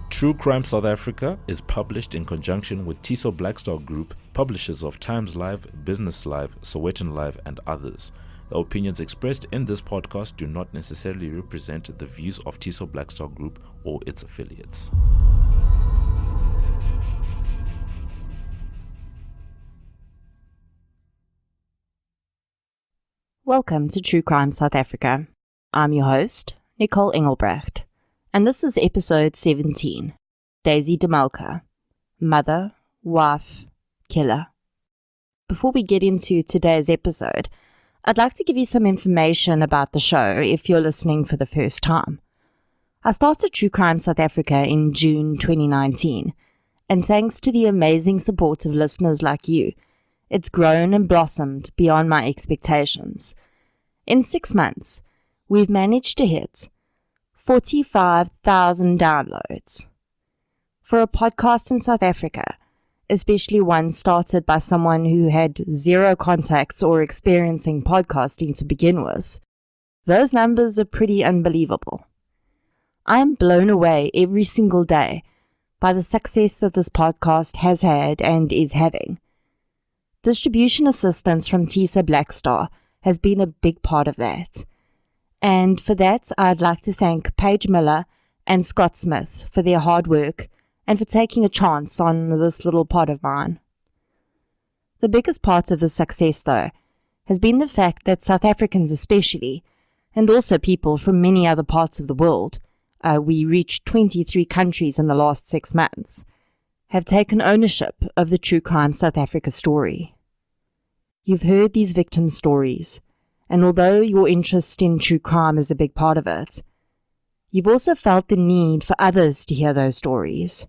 True Crime South Africa is published in conjunction with Tiso Blackstar Group, publishers of Times Live, Business Live, Sowetan Live, and others. The opinions expressed in this podcast do not necessarily represent the views of Tiso Blackstar Group or its affiliates. Welcome to True Crime South Africa. I'm your host, Nicole Engelbrecht, and this is episode 17, Daisy de Melker, Mother, Wife, Killer. Before we get into today's episode, I'd like to give you some information about the show if you're listening for the first time. I started True Crime South Africa in June 2019, and thanks to the amazing support of listeners like you, it's grown and blossomed beyond my expectations. In 6 months, we've managed to hit 45,000 downloads. For a podcast in South Africa, especially one started by someone who had zero contacts or experiencing podcasting to begin with, those numbers are pretty unbelievable. I am blown away every single day by the success that this podcast has had and is having. Distribution assistance from Tiso Blackstar has been a big part of that. And for that, I'd like to thank Paige Miller and Scott Smith for their hard work and for taking a chance on this little pod of mine. The biggest part of the success, though, has been the fact that South Africans especially, and also people from many other parts of the world, we reached 23 countries in the last 6 months, have taken ownership of the True Crime South Africa story. You've heard these victims' stories, and although your interest in true crime is a big part of it, you've also felt the need for others to hear those stories.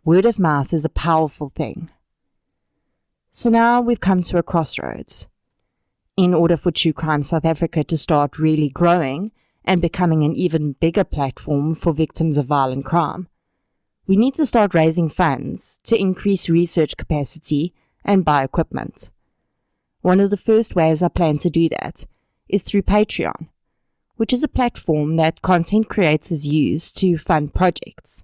Word of mouth is a powerful thing. So now we've come to a crossroads. In order for True Crime South Africa to start really growing and becoming an even bigger platform for victims of violent crime, we need to start raising funds to increase research capacity and buy equipment. One of the first ways I plan to do that is through Patreon, which is a platform that content creators use to fund projects.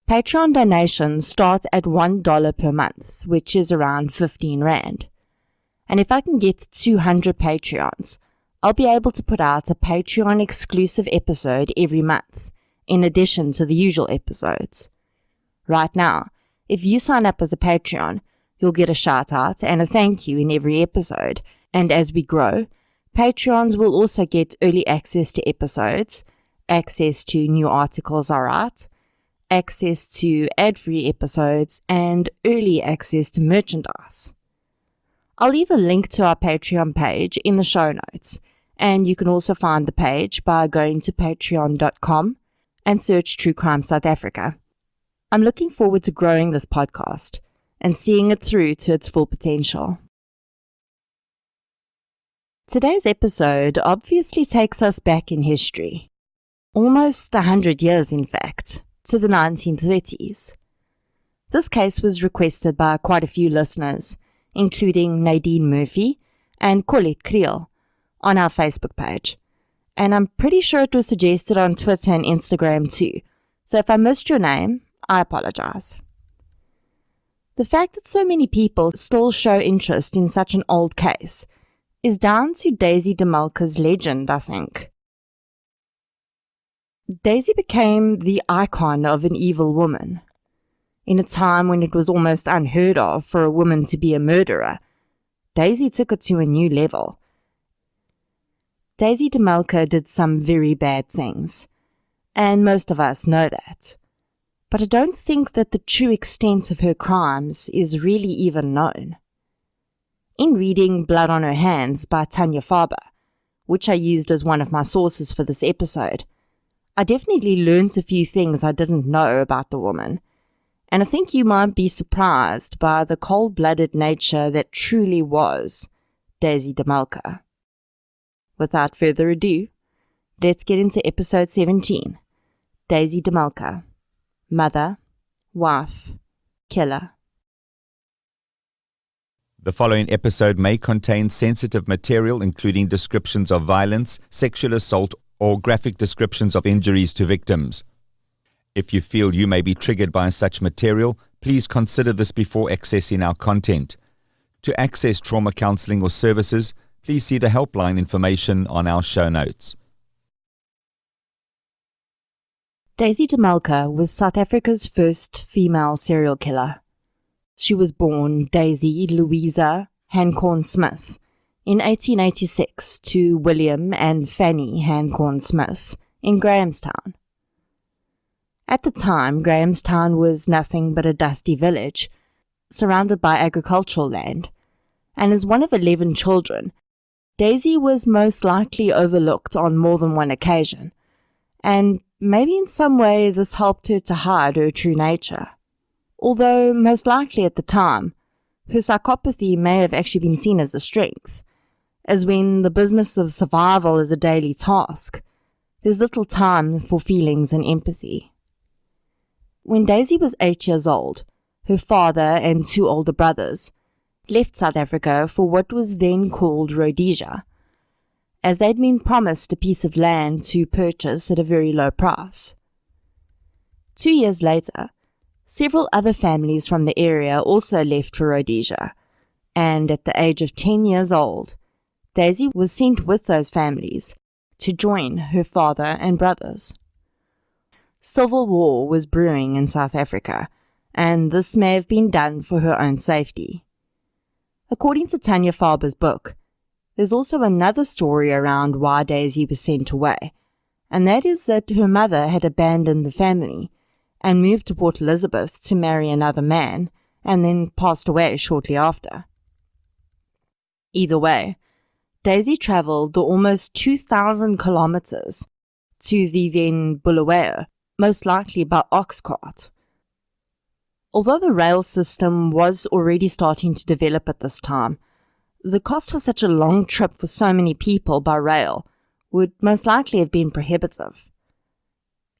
Patreon donations start at $1 per month, which is around 15 Rand. And if I can get 200 Patreons, I'll be able to put out a Patreon exclusive episode every month, in addition to the usual episodes. Right now, if you sign up as a Patreon, you'll get a shout out and a thank you in every episode. And as we grow, Patreons will also get early access to episodes, access to new articles I write, access to ad-free episodes, and early access to merchandise. I'll leave a link to our Patreon page in the show notes, and you can also find the page by going to patreon.com and search True Crime South Africa. I'm looking forward to growing this podcast and seeing it through to its full potential. Today's episode obviously takes us back in history. Almost 100 years, in fact, to the 1930s. This case was requested by quite a few listeners, including Nadine Murphy and Colette Creel, on our Facebook page. And I'm pretty sure it was suggested on Twitter and Instagram too, so if I missed your name, I apologize. The fact that so many people still show interest in such an old case is down to Daisy de Melker's legend, I think. Daisy became the icon of an evil woman. In a time when it was almost unheard of for a woman to be a murderer, Daisy took it to a new level. Daisy de Melker did some very bad things, and most of us know that. But I don't think that the true extent of her crimes is really even known. In reading Blood on Her Hands by Tanya Faber, which I used as one of my sources for this episode, I definitely learned a few things I didn't know about the woman, and I think you might be surprised by the cold-blooded nature that truly was Daisy de Melker. Without further ado, let's get into episode 17, Daisy de Melker. Mother, Wife, Killer. The following episode may contain sensitive material including descriptions of violence, sexual assault, or graphic descriptions of injuries to victims. If you feel you may be triggered by such material, please consider this before accessing our content. To access trauma counseling or services, please see the helpline information on our show notes. Daisy de Melker was South Africa's first female serial killer. She was born Daisy Louisa Hancorn Smith in 1886 to William and Fanny Hancorn Smith in Grahamstown. At the time, Grahamstown was nothing but a dusty village, surrounded by agricultural land, and as one of 11 children, Daisy was most likely overlooked on more than one occasion, and maybe in some way this helped her to hide her true nature. Although most likely at the time, her psychopathy may have actually been seen as a strength, as when the business of survival is a daily task, there's little time for feelings and empathy. When Daisy was 8 years old, her father and 2 older brothers left South Africa for what was then called Rhodesia, as they'd been promised a piece of land to purchase at a very low price. 2 years later, several other families from the area also left for Rhodesia, and at the age of 10 years old, Daisy was sent with those families to join her father and brothers. Civil war was brewing in South Africa, and this may have been done for her own safety. According to Tanya Farber's book, there's also another story around why Daisy was sent away, and that is that her mother had abandoned the family and moved to Port Elizabeth to marry another man, and then passed away shortly after. Either way, Daisy travelled the almost 2,000 kilometres to the then Bulawayo, most likely by ox cart. Although the rail system was already starting to develop at this time, the cost for such a long trip for so many people by rail would most likely have been prohibitive.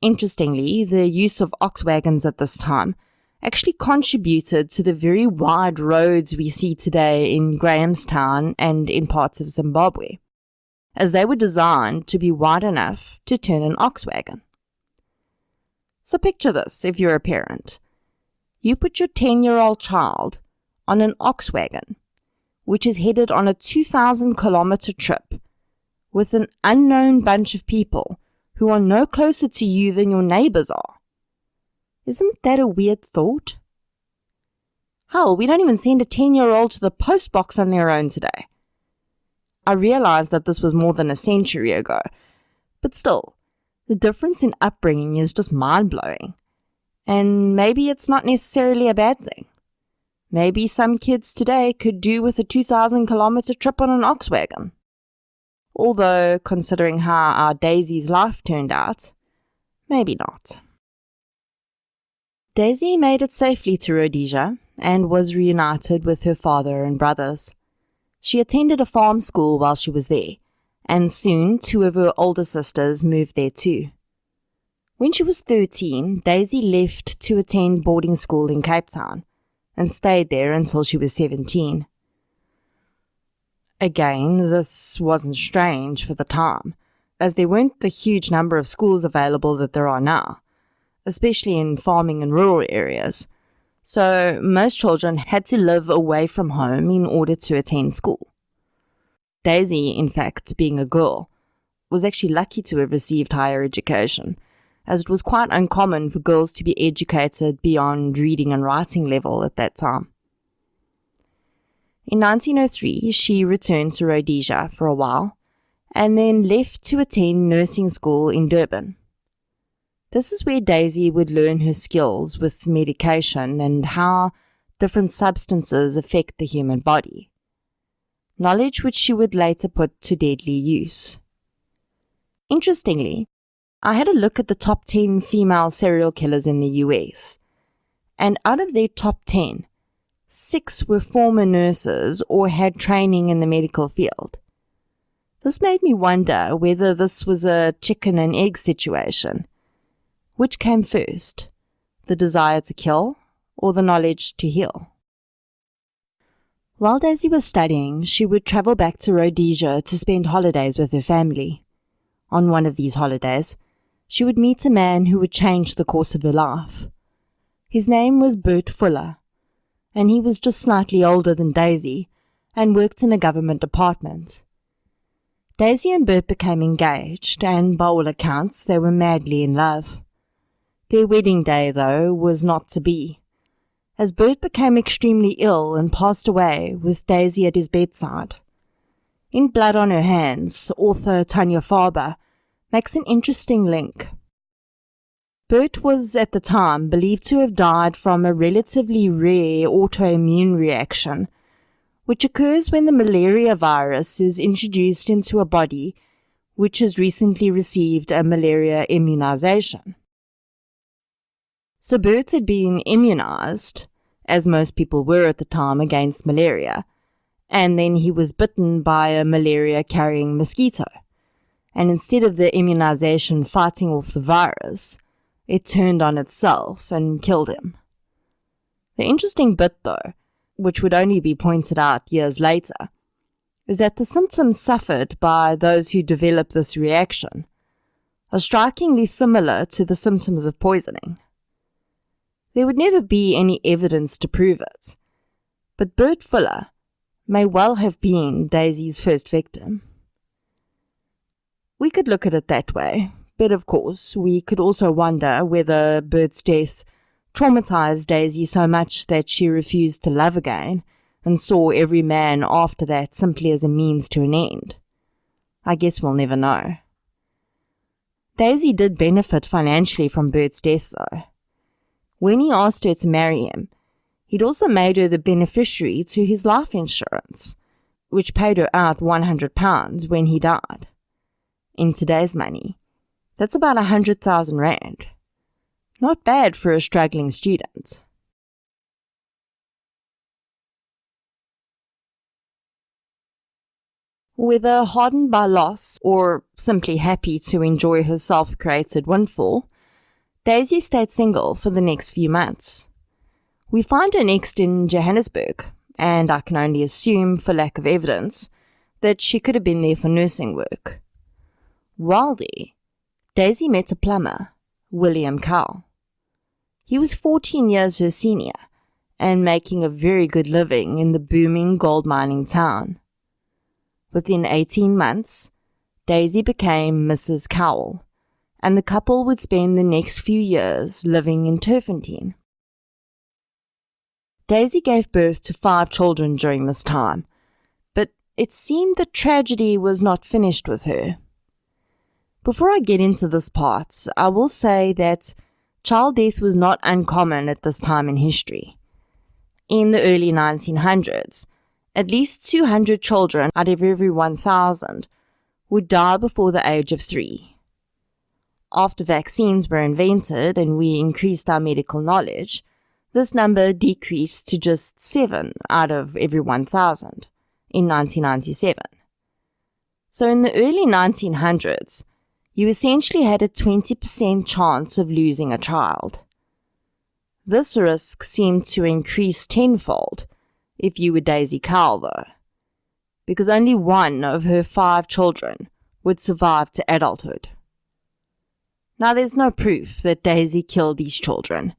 Interestingly, the use of ox wagons at this time actually contributed to the very wide roads we see today in Grahamstown and in parts of Zimbabwe, as they were designed to be wide enough to turn an ox wagon. So picture this if you're a parent. You put your 10-year-old child on an ox wagon, which is headed on a 2,000-kilometer trip with an unknown bunch of people who are no closer to you than your neighbors are. Isn't that a weird thought? Hell, we don't even send a 10-year-old to the post box on their own today. I realize that this was more than a century ago, but still, the difference in upbringing is just mind-blowing. And maybe it's not necessarily a bad thing. Maybe some kids today could do with a 2,000-kilometer trip on an ox wagon. Although, considering how our Daisy's life turned out, maybe not. Daisy made it safely to Rhodesia and was reunited with her father and brothers. She attended a farm school while she was there, and soon 2 of her older sisters moved there too. When she was 13, Daisy left to attend boarding school in Cape Town and stayed there until she was 17. Again, this wasn't strange for the time, as there weren't the huge number of schools available that there are now, especially in farming and rural areas, so most children had to live away from home in order to attend school. Daisy, in fact, being a girl, was actually lucky to have received higher education, as it was quite uncommon for girls to be educated beyond reading and writing level at that time. In 1903, she returned to Rhodesia for a while, and then left to attend nursing school in Durban. This is where Daisy would learn her skills with medication and how different substances affect the human body, knowledge which she would later put to deadly use. Interestingly, I had a look at the top 10 female serial killers in the US, and out of their top 10, 6 were former nurses or had training in the medical field. This made me wonder whether this was a chicken and egg situation. Which came first, the desire to kill or the knowledge to heal? While Daisy was studying, she would travel back to Rhodesia to spend holidays with her family. On one of these holidays, she would meet a man who would change the course of her life. His name was Bert Fuller, and he was just slightly older than Daisy and worked in a government department. Daisy and Bert became engaged, and by all accounts they were madly in love. Their wedding day, though, was not to be, as Bert became extremely ill and passed away with Daisy at his bedside. In Blood on Her Hands, author Tanya Farber makes an interesting link. Bert was at the time believed to have died from a relatively rare autoimmune reaction, which occurs when the malaria virus is introduced into a body which has recently received a malaria immunization. So Bert had been immunized, as most people were at the time, against malaria, and then he was bitten by a malaria-carrying mosquito, and instead of the immunization fighting off the virus, it turned on itself and killed him. The interesting bit, though, which would only be pointed out years later, is that the symptoms suffered by those who developed this reaction are strikingly similar to the symptoms of poisoning. There would never be any evidence to prove it, but Bert Fuller may well have been Daisy's first victim. We could look at it that way, but of course we could also wonder whether Bert's death traumatized Daisy so much that she refused to love again and saw every man after that simply as a means to an end. I guess we'll never know. Daisy did benefit financially from Bert's death, though. When he asked her to marry him, he'd also made her the beneficiary to his life insurance, which paid her out £100 when he died. In today's money, that's about 100,000 rand. Not bad for a struggling student. Whether hardened by loss or simply happy to enjoy her self-created windfall, Daisy stayed single for the next few months. We find her next in Johannesburg, and I can only assume, for lack of evidence, that she could have been there for nursing work. While there, Daisy met a plumber, William Cowell. He was 14 years her senior and making a very good living in the booming gold mining town. Within 18 months, Daisy became Mrs. Cowell, and the couple would spend the next few years living in Turfentine. Daisy gave birth to 5 children during this time, but it seemed that tragedy was not finished with her. Before I get into this part, I will say that child death was not uncommon at this time in history. In the early 1900s, at least 200 children out of every 1,000 would die before the age of 3. After vaccines were invented and we increased our medical knowledge, this number decreased to just 7 out of every 1,000 in 1997. So in the early 1900s, you essentially had a 20% chance of losing a child. This risk seemed to increase tenfold if you were Daisy Cowell, though, because only 1 of her 5 children would survive to adulthood. Now, there's no proof that Daisy killed these children,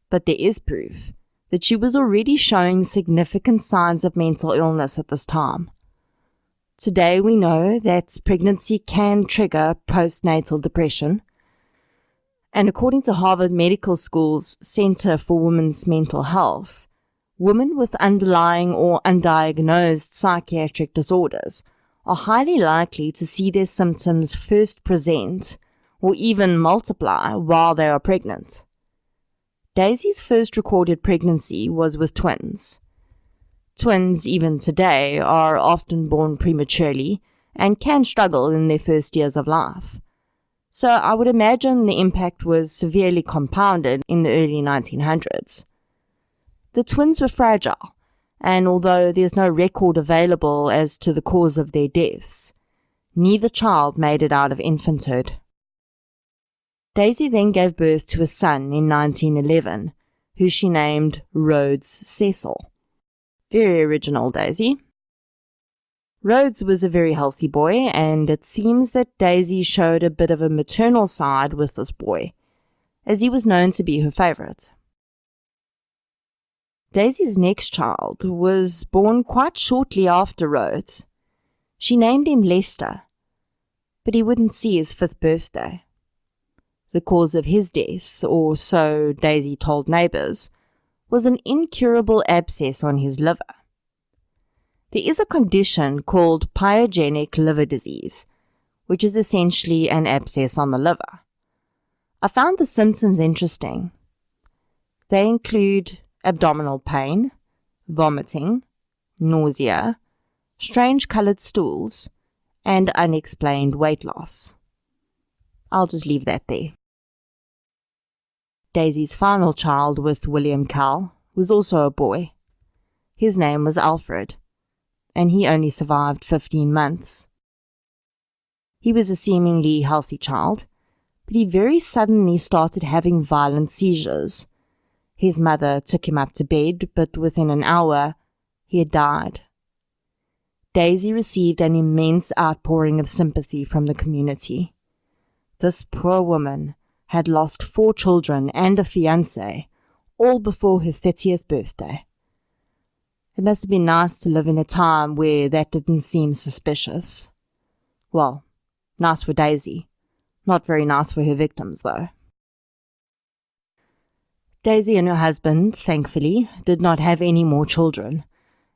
but there is proof that she was already showing significant signs of mental illness at this time. Today, we know that pregnancy can trigger postnatal depression, and according to Harvard Medical School's Center for Women's Mental Health, women with underlying or undiagnosed psychiatric disorders are highly likely to see their symptoms first present or even multiply while they are pregnant. Daisy's first recorded pregnancy was with twins. Twins, even today, are often born prematurely and can struggle in their first years of life. So I would imagine the impact was severely compounded in the early 1900s. The twins were fragile, and although there's no record available as to the cause of their deaths, neither child made it out of infanthood. Daisy then gave birth to a son in 1911, who she named Rhodes Cecil. Very original, Daisy. Rhodes was a very healthy boy, and it seems that Daisy showed a bit of a maternal side with this boy, as he was known to be her favourite. Daisy's next child was born quite shortly after Rhodes. She named him Lester, but he wouldn't see his 5th birthday. The cause of his death, or so Daisy told neighbours, was an incurable abscess on his liver. There is a condition called pyogenic liver disease, which is essentially an abscess on the liver. I found the symptoms interesting. They include abdominal pain, vomiting, nausea, strange coloured stools, and unexplained weight loss. I'll just leave that there. Daisy's final child with William Cal was also a boy. His name was Alfred, and he only survived 15 months. He was a seemingly healthy child, but he very suddenly started having violent seizures. His mother took him up to bed, but within an hour, he had died. Daisy received an immense outpouring of sympathy from the community. This poor woman had lost 4 children and a fiancé, all before her 30th birthday. It must have been nice to live in a time where that didn't seem suspicious. Well, nice for Daisy. Not very nice for her victims, though. Daisy and her husband, thankfully, did not have any more children,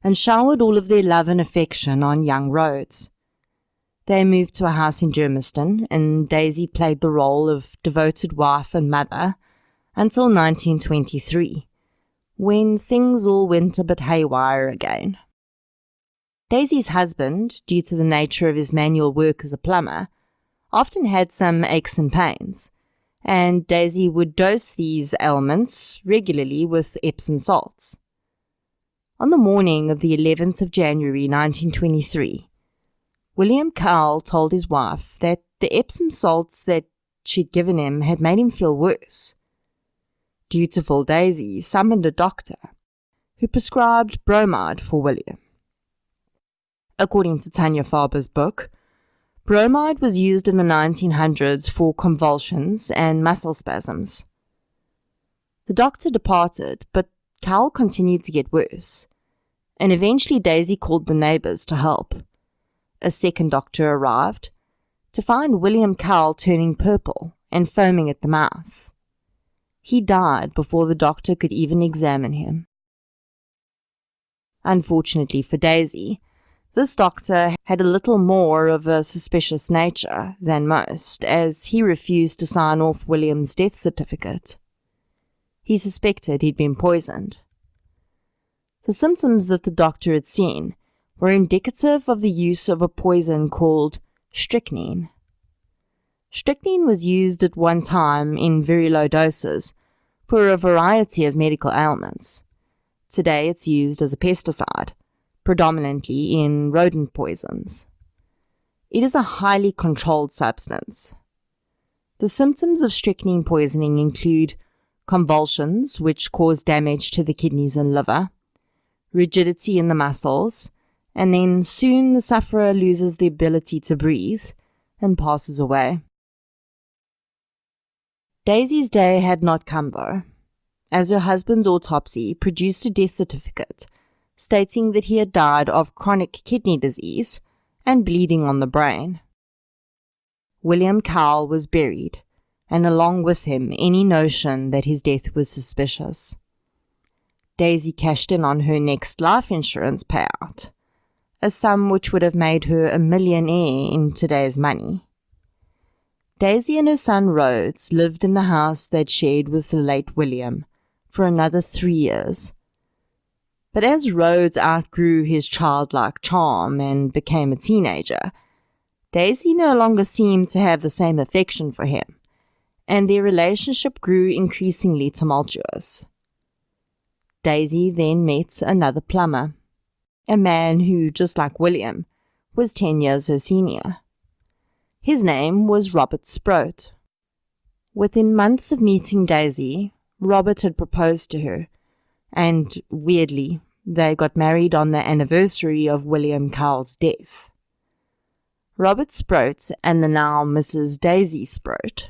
and showered all of their love and affection on young Rhodes. They moved to a house in Germiston, and Daisy played the role of devoted wife and mother until 1923, when things all went a bit haywire again. Daisy's husband, due to the nature of his manual work as a plumber, often had some aches and pains, and Daisy would dose these ailments regularly with Epsom salts. On the morning of the 11th of January 1923, William Cowell told his wife that the Epsom salts that she'd given him had made him feel worse. Dutiful Daisy summoned a doctor, who prescribed bromide for William. According to Tanya Farber's book, bromide was used in the 1900s for convulsions and muscle spasms. The doctor departed, but Cowell continued to get worse, and eventually Daisy called the neighbours to help. A second doctor arrived, to find William Cowell turning purple and foaming at the mouth. He died before the doctor could even examine him. Unfortunately for Daisy, this doctor had a little more of a suspicious nature than most, as he refused to sign off William's death certificate. He suspected he'd been poisoned. The symptoms that the doctor had seen were indicative of the use of a poison called strychnine. Strychnine was used at one time in very low doses for a variety of medical ailments. Today it's used as a pesticide, predominantly in rodent poisons. It is a highly controlled substance. The symptoms of strychnine poisoning include convulsions, which cause damage to the kidneys and liver, rigidity in the muscles, and then soon the sufferer loses the ability to breathe and passes away. Daisy's day had not come though, as her husband's autopsy produced a death certificate stating that he had died of chronic kidney disease and bleeding on the brain. William Cowell was buried, and along with him any notion that his death was suspicious. Daisy cashed in on her next life insurance payout, a sum which would have made her a millionaire in today's money. Daisy and her son Rhodes lived in the house they'd shared with the late William for another 3 years. But as Rhodes outgrew his childlike charm and became a teenager, Daisy no longer seemed to have the same affection for him, and their relationship grew increasingly tumultuous. Daisy then met another plumber, a man who, just like William, was 10 years her senior. His name was Robert Sproat. Within months of meeting Daisy, Robert had proposed to her, and weirdly, they got married on the anniversary of William Cowell's death. Robert Sproat and the now Mrs. Daisy Sproat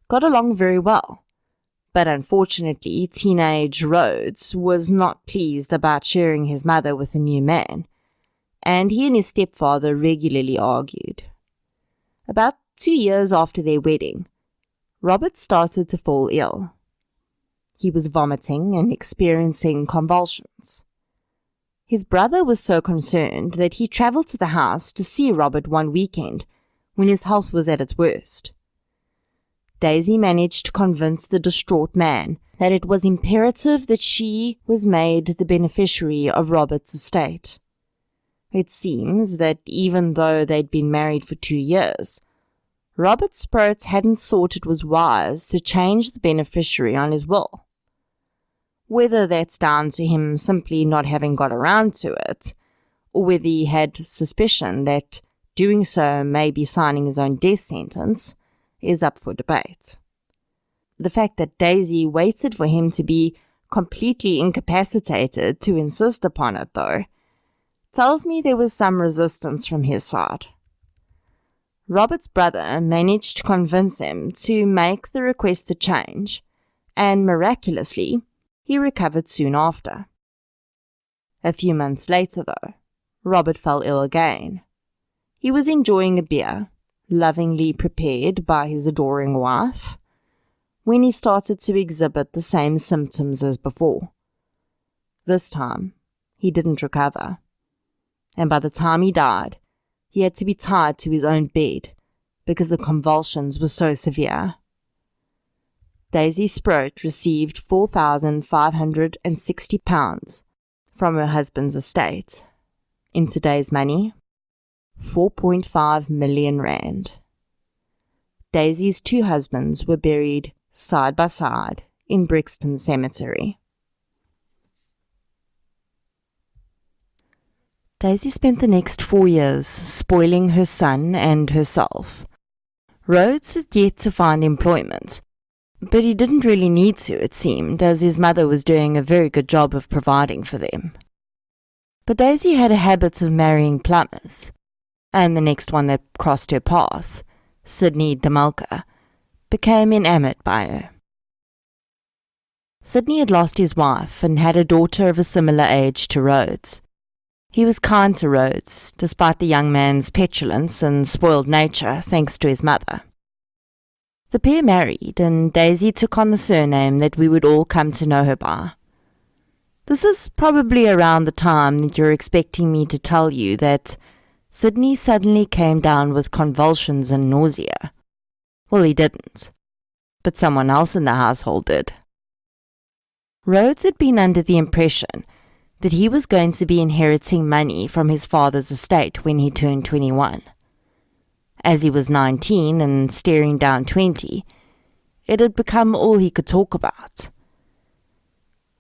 got along very well, but unfortunately teenage Rhodes was not pleased about sharing his mother with a new man, and he and his stepfather regularly argued. About 2 years after their wedding, Robert started to fall ill. He was vomiting and experiencing convulsions. His brother was so concerned that he travelled to the house to see Robert one weekend when his health was at its worst. Daisy managed to convince the distraught man that it was imperative that she was made the beneficiary of Robert's estate. It seems that even though they'd been married for 2 years, Robert Sproat hadn't thought it was wise to change the beneficiary on his will. Whether that's down to him simply not having got around to it, or whether he had suspicion that doing so may be signing his own death sentence, is up for debate. The fact that Daisy waited for him to be completely incapacitated to insist upon it, though, tells me there was some resistance from his side. Robert's brother managed to convince him to make the requested change, and miraculously, he recovered soon after. A few months later, though, Robert fell ill again. He was enjoying a beer, lovingly prepared by his adoring wife, when he started to exhibit the same symptoms as before. This time, he didn't recover, and by the time he died, he had to be tied to his own bed because the convulsions were so severe. Daisy Sproat received £4,560 from her husband's estate. In today's money, 4.5 million rand. Daisy's 2 husbands were buried side by side in Brixton Cemetery. Daisy spent the next 4 years spoiling her son and herself. Rhodes had yet to find employment, but he didn't really need to, it seemed, as his mother was doing a very good job of providing for them. But Daisy had a habit of marrying plumbers, and the next one that crossed her path, Daisy de Melker, became enamored by her. Sidney had lost his wife and had a daughter of a similar age to Rhodes. He was kind to Rhodes, despite the young man's petulance and spoiled nature, thanks to his mother. The pair married, and Daisy took on the surname that we would all come to know her by. This is probably around the time that you're expecting me to tell you that Sidney suddenly came down with convulsions and nausea. Well, he didn't, but someone else in the household did. Rhodes had been under the impression that he was going to be inheriting money from his father's estate when he turned 21. As he was 19 and staring down 20, it had become all he could talk about.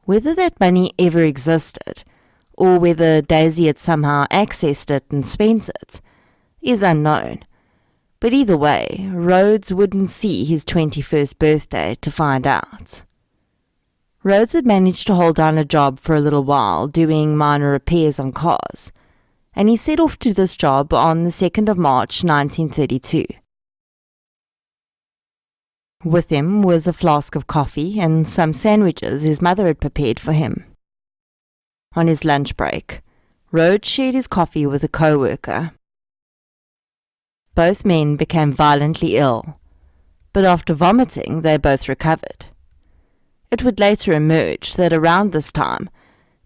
Whether that money ever existed, or whether Daisy had somehow accessed it and spent it, is unknown. But either way, Rhodes wouldn't see his 21st birthday to find out. Rhodes had managed to hold down a job for a little while doing minor repairs on cars, and he set off to this job on the 2nd of March 1932. With him was a flask of coffee and some sandwiches his mother had prepared for him. On his lunch break, Rhodes shared his coffee with a co-worker. Both men became violently ill, but after vomiting they both recovered. It would later emerge that around this time,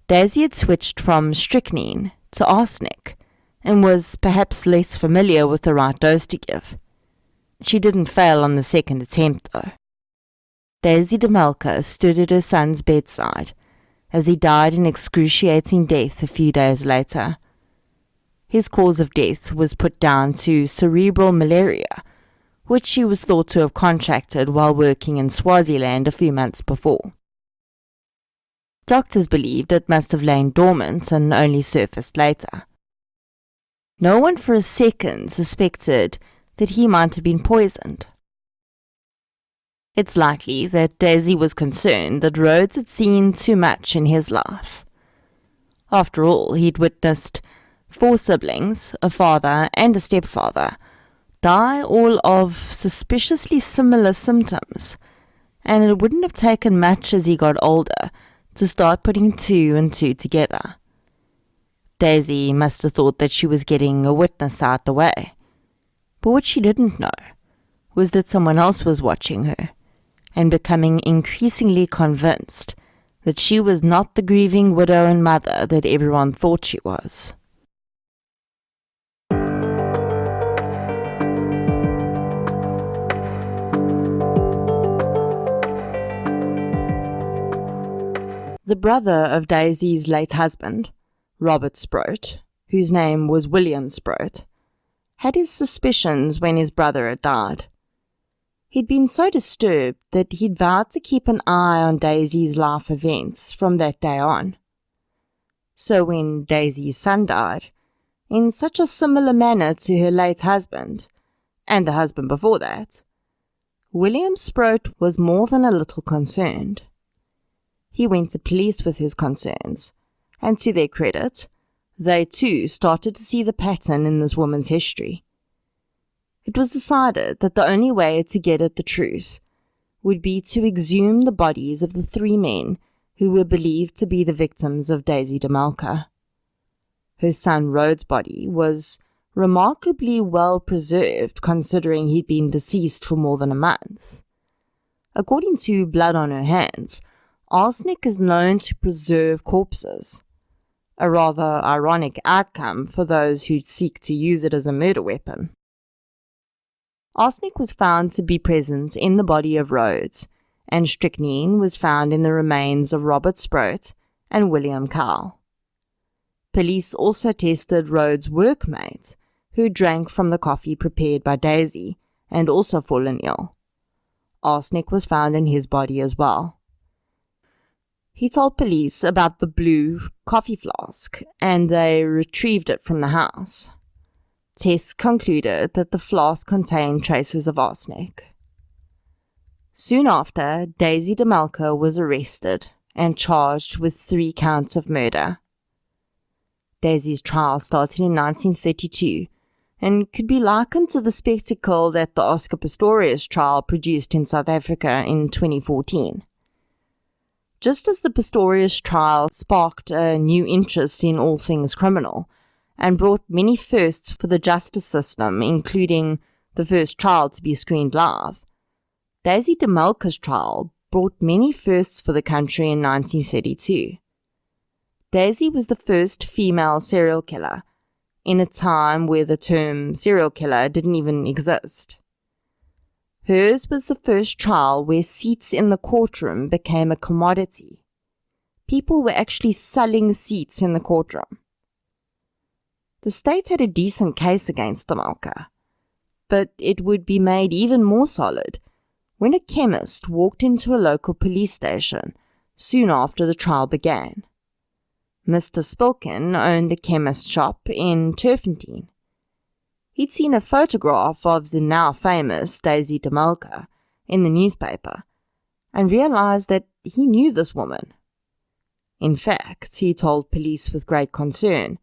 Daisy had switched from strychnine to arsenic and was perhaps less familiar with the right dose to give. She didn't fail on the second attempt, though. Daisy de Melker stood at her son's bedside as he died in excruciating death a few days later. His cause of death was put down to cerebral malaria, which she was thought to have contracted while working in Swaziland a few months before. Doctors believed it must have lain dormant and only surfaced later. No one for a second suspected that he might have been poisoned. It's likely that Daisy was concerned that Rhodes had seen too much in his life. After all, he'd witnessed 4 siblings, a father and a stepfather, die all of suspiciously similar symptoms, and it wouldn't have taken much as he got older to start putting 2 and 2 together. Daisy must have thought that she was getting a witness out the way, but what she didn't know was that someone else was watching her and becoming increasingly convinced that she was not the grieving widow and mother that everyone thought she was. The brother of Daisy's late husband, Robert Sproat, whose name was William Sproat, had his suspicions when his brother had died. He'd been so disturbed that he'd vowed to keep an eye on Daisy's life events from that day on. So when Daisy's son died, in such a similar manner to her late husband, and the husband before that, William Sproat was more than a little concerned. He went to police with his concerns, and to their credit, they too started to see the pattern in this woman's history. It was decided that the only way to get at the truth would be to exhume the bodies of the 3 men who were believed to be the victims of Daisy de Melker. Her son Rhodes' body was remarkably well preserved considering he'd been deceased for more than a month. According to blood on her hands, arsenic is known to preserve corpses, a rather ironic outcome for those who seek to use it as a murder weapon. Arsenic was found to be present in the body of Rhodes, and strychnine was found in the remains of Robert Sproat and William Cowell. Police also tested Rhodes' workmate, who drank from the coffee prepared by Daisy and also fallen ill. Arsenic was found in his body as well. He told police about the blue coffee flask, and they retrieved it from the house. Tests concluded that the flask contained traces of arsenic. Soon after, Daisy de Melker was arrested and charged with 3 counts of murder. Daisy's trial started in 1932 and could be likened to the spectacle that the Oscar Pistorius trial produced in South Africa in 2014. Just as the Pistorius trial sparked a new interest in all things criminal and brought many firsts for the justice system, including the first trial to be screened live, Daisy de Melker's trial brought many firsts for the country in 1932. Daisy was the first female serial killer, in a time where the term serial killer didn't even exist. Hers was the first trial where seats in the courtroom became a commodity. People were actually selling seats in the courtroom. The state had a decent case against de Melker, but it would be made even more solid when a chemist walked into a local police station soon after the trial began. Mr. Spilkin owned a chemist shop in Turfentine. He'd seen a photograph of the now famous Daisy de Melker in the newspaper and realized that he knew this woman. In fact, he told police with great concern,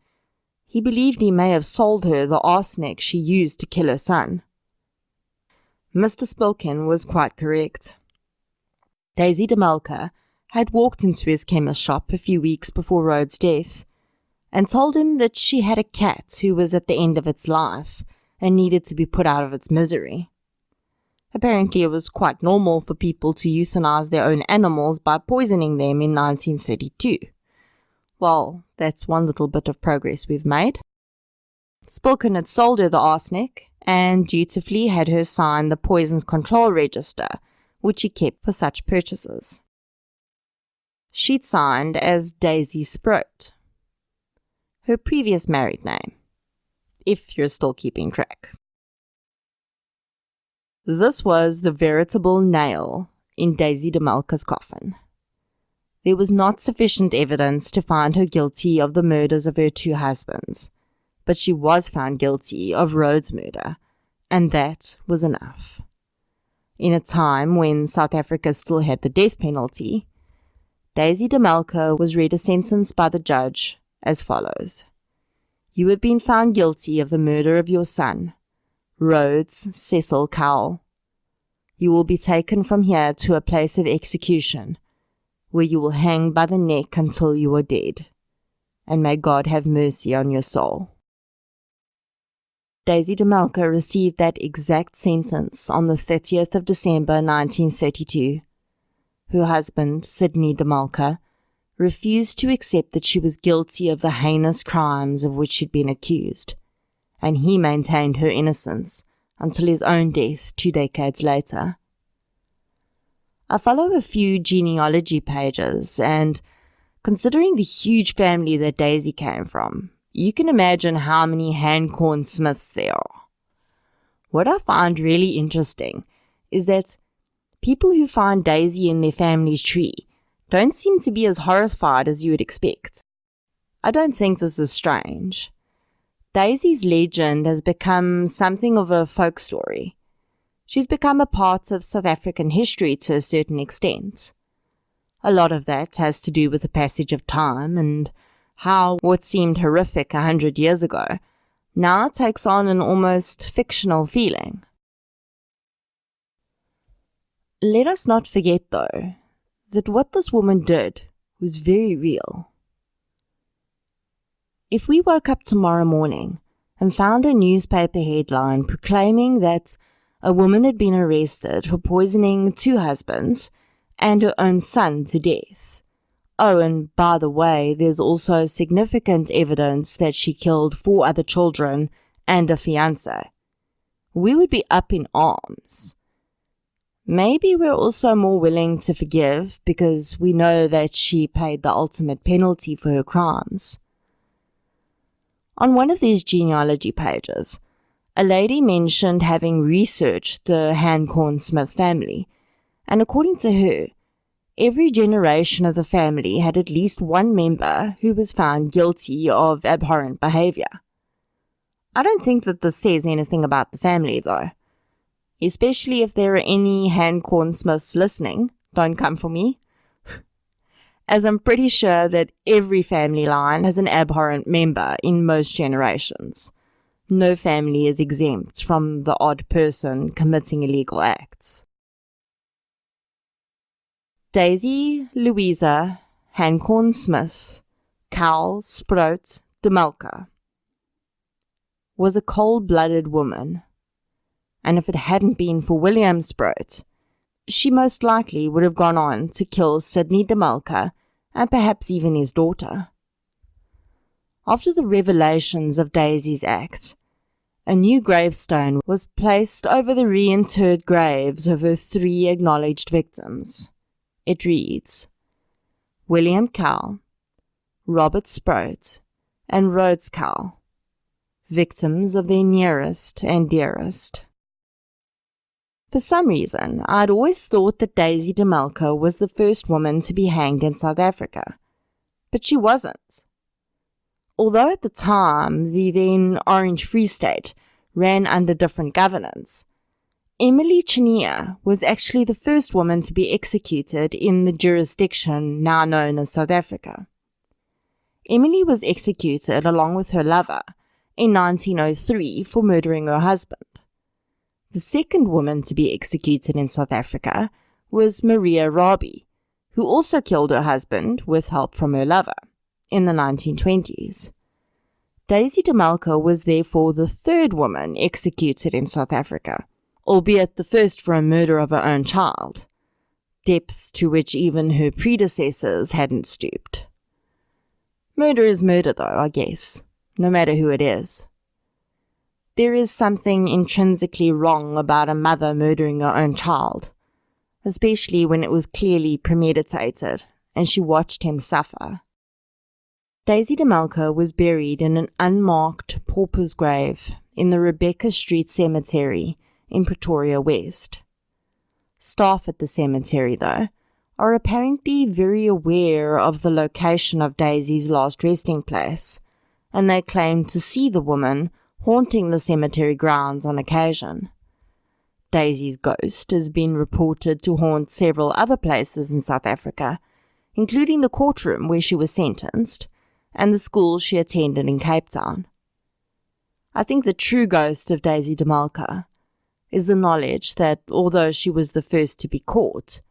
he believed he may have sold her the arsenic she used to kill her son. Mr. Spilkin was quite correct. Daisy de Melker had walked into his chemist shop a few weeks before Rhodes' death and told him that she had a cat who was at the end of its life and needed to be put out of its misery. Apparently it was quite normal for people to euthanize their own animals by poisoning them in 1932. Well, that's one little bit of progress we've made. Spilkin had sold her the arsenic and dutifully had her sign the Poisons Control Register, which he kept for such purchases. She'd signed as Daisy Sproat, her previous married name, if you're still keeping track. This was the veritable nail in Daisy de Melker's coffin. There was not sufficient evidence to find her guilty of the murders of her 2 husbands, but she was found guilty of Rhodes' murder, and that was enough. In a time when South Africa still had the death penalty, Daisy de Melker was read a sentence by the judge as follows. You have been found guilty of the murder of your son, Rhodes Cecil Cowell. You will be taken from here to a place of execution, where you will hang by the neck until you are dead, and may God have mercy on your soul. Daisy de Melker received that exact sentence on the 30th of December 1932. Her husband, Sidney de Melker, refused to accept that she was guilty of the heinous crimes of which she'd been accused, and he maintained her innocence until his own death 2 decades later. I follow a few genealogy pages, and considering the huge family that Daisy came from, you can imagine how many hand-corn Smiths there are. What I find really interesting is that people who find Daisy in their family's tree don't seem to be as horrified as you would expect. I don't think this is strange. Daisy's legend has become something of a folk story. She's become a part of South African history to a certain extent. A lot of that has to do with the passage of time and how what seemed horrific 100 years ago now takes on an almost fictional feeling. Let us not forget, though, that what this woman did was very real. If we woke up tomorrow morning and found a newspaper headline proclaiming that a woman had been arrested for poisoning 2 husbands and her own son to death, oh, and by the way, there's also significant evidence that she killed 4 other children and a fiancé, we would be up in arms. Maybe we're also more willing to forgive because we know that she paid the ultimate penalty for her crimes. On one of these genealogy pages, a lady mentioned having researched the Hancorn Smith family, and according to her, every generation of the family had at least one member who was found guilty of abhorrent behavior. I don't think that this says anything about the family, though. Especially if there are any Hancorn Smiths listening, don't come for me. As I'm pretty sure that every family line has an abhorrent member in most generations. No family is exempt from the odd person committing illegal acts. Daisy Louisa Hancorn Smith Cowell Sprout de Melker was a cold-blooded woman, and if it hadn't been for William Sprout, she most likely would have gone on to kill Sidney de Melker and perhaps even his daughter. After the revelations of Daisy's act, a new gravestone was placed over the reinterred graves of her 3 acknowledged victims. It reads, William Cowell, Robert Sprout, and Rhodes Cowell, victims of their nearest and dearest. For some reason, I'd always thought that Daisy de Melker was the first woman to be hanged in South Africa, but she wasn't. Although at the time the then Orange Free State ran under different governance, Emily Chinia was actually the first woman to be executed in the jurisdiction now known as South Africa. Emily was executed along with her lover in 1903 for murdering her husband. The second woman to be executed in South Africa was Maria Rabi, who also killed her husband with help from her lover in the 1920s. Daisy de Melker was therefore the third woman executed in South Africa, albeit the first for a murder of her own child, depths to which even her predecessors hadn't stooped. Murder is murder though, I guess, no matter who it is. There is something intrinsically wrong about a mother murdering her own child, especially when it was clearly premeditated and she watched him suffer. Daisy de Melker was buried in an unmarked pauper's grave in the Rebecca Street Cemetery in Pretoria West. Staff at the cemetery, though, are apparently very aware of the location of Daisy's last resting place, and they claim to see the woman haunting the cemetery grounds on occasion. Daisy's ghost has been reported to haunt several other places in South Africa, including the courtroom where she was sentenced, and the school she attended in Cape Town. I think the true ghost of Daisy de Melker is the knowledge that although she was the first to be caught,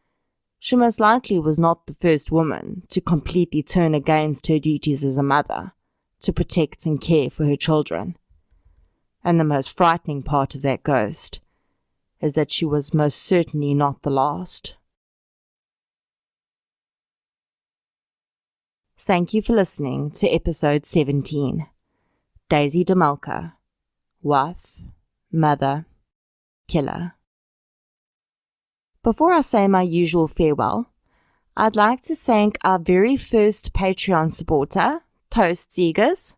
she most likely was not the first woman to completely turn against her duties as a mother, to protect and care for her children. And the most frightening part of that ghost is that she was most certainly not the last. Thank you for listening to episode 17, Daisy de Melker, wife, mother, killer. Before I say my usual farewell, I'd like to thank our very first Patreon supporter, Toast Zegers.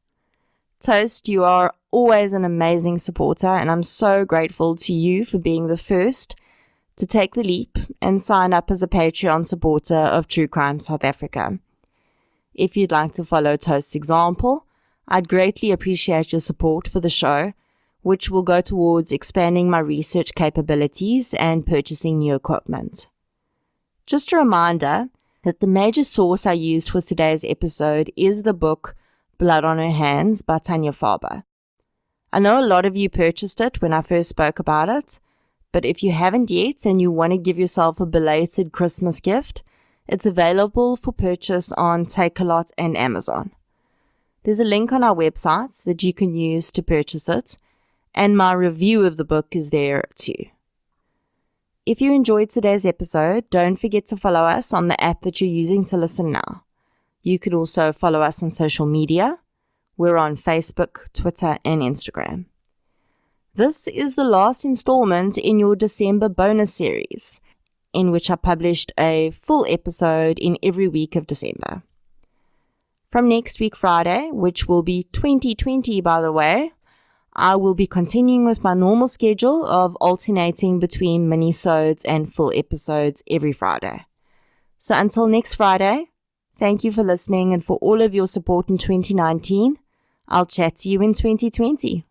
Toast, you are always an amazing supporter, and I'm so grateful to you for being the first to take the leap and sign up as a Patreon supporter of True Crime South Africa. If you'd like to follow Toast's example, I'd greatly appreciate your support for the show, which will go towards expanding my research capabilities and purchasing new equipment. Just a reminder that the major source I used for today's episode is the book Blood on Her Hands by Tanya Faber. I know a lot of you purchased it when I first spoke about it, but if you haven't yet and you want to give yourself a belated Christmas gift, it's available for purchase on Takealot and Amazon. There's a link on our website that you can use to purchase it, and my review of the book is there too. If you enjoyed today's episode, don't forget to follow us on the app that you're using to listen now. You could also follow us on social media. We're on Facebook, Twitter, and Instagram. This is the last installment in your December bonus series, in which I published a full episode in every week of December. From next week Friday, which will be 2020 by the way, I will be continuing with my normal schedule of alternating between mini-sodes and full episodes every Friday. So until next Friday, thank you for listening and for all of your support in 2019. I'll chat to you in 2020.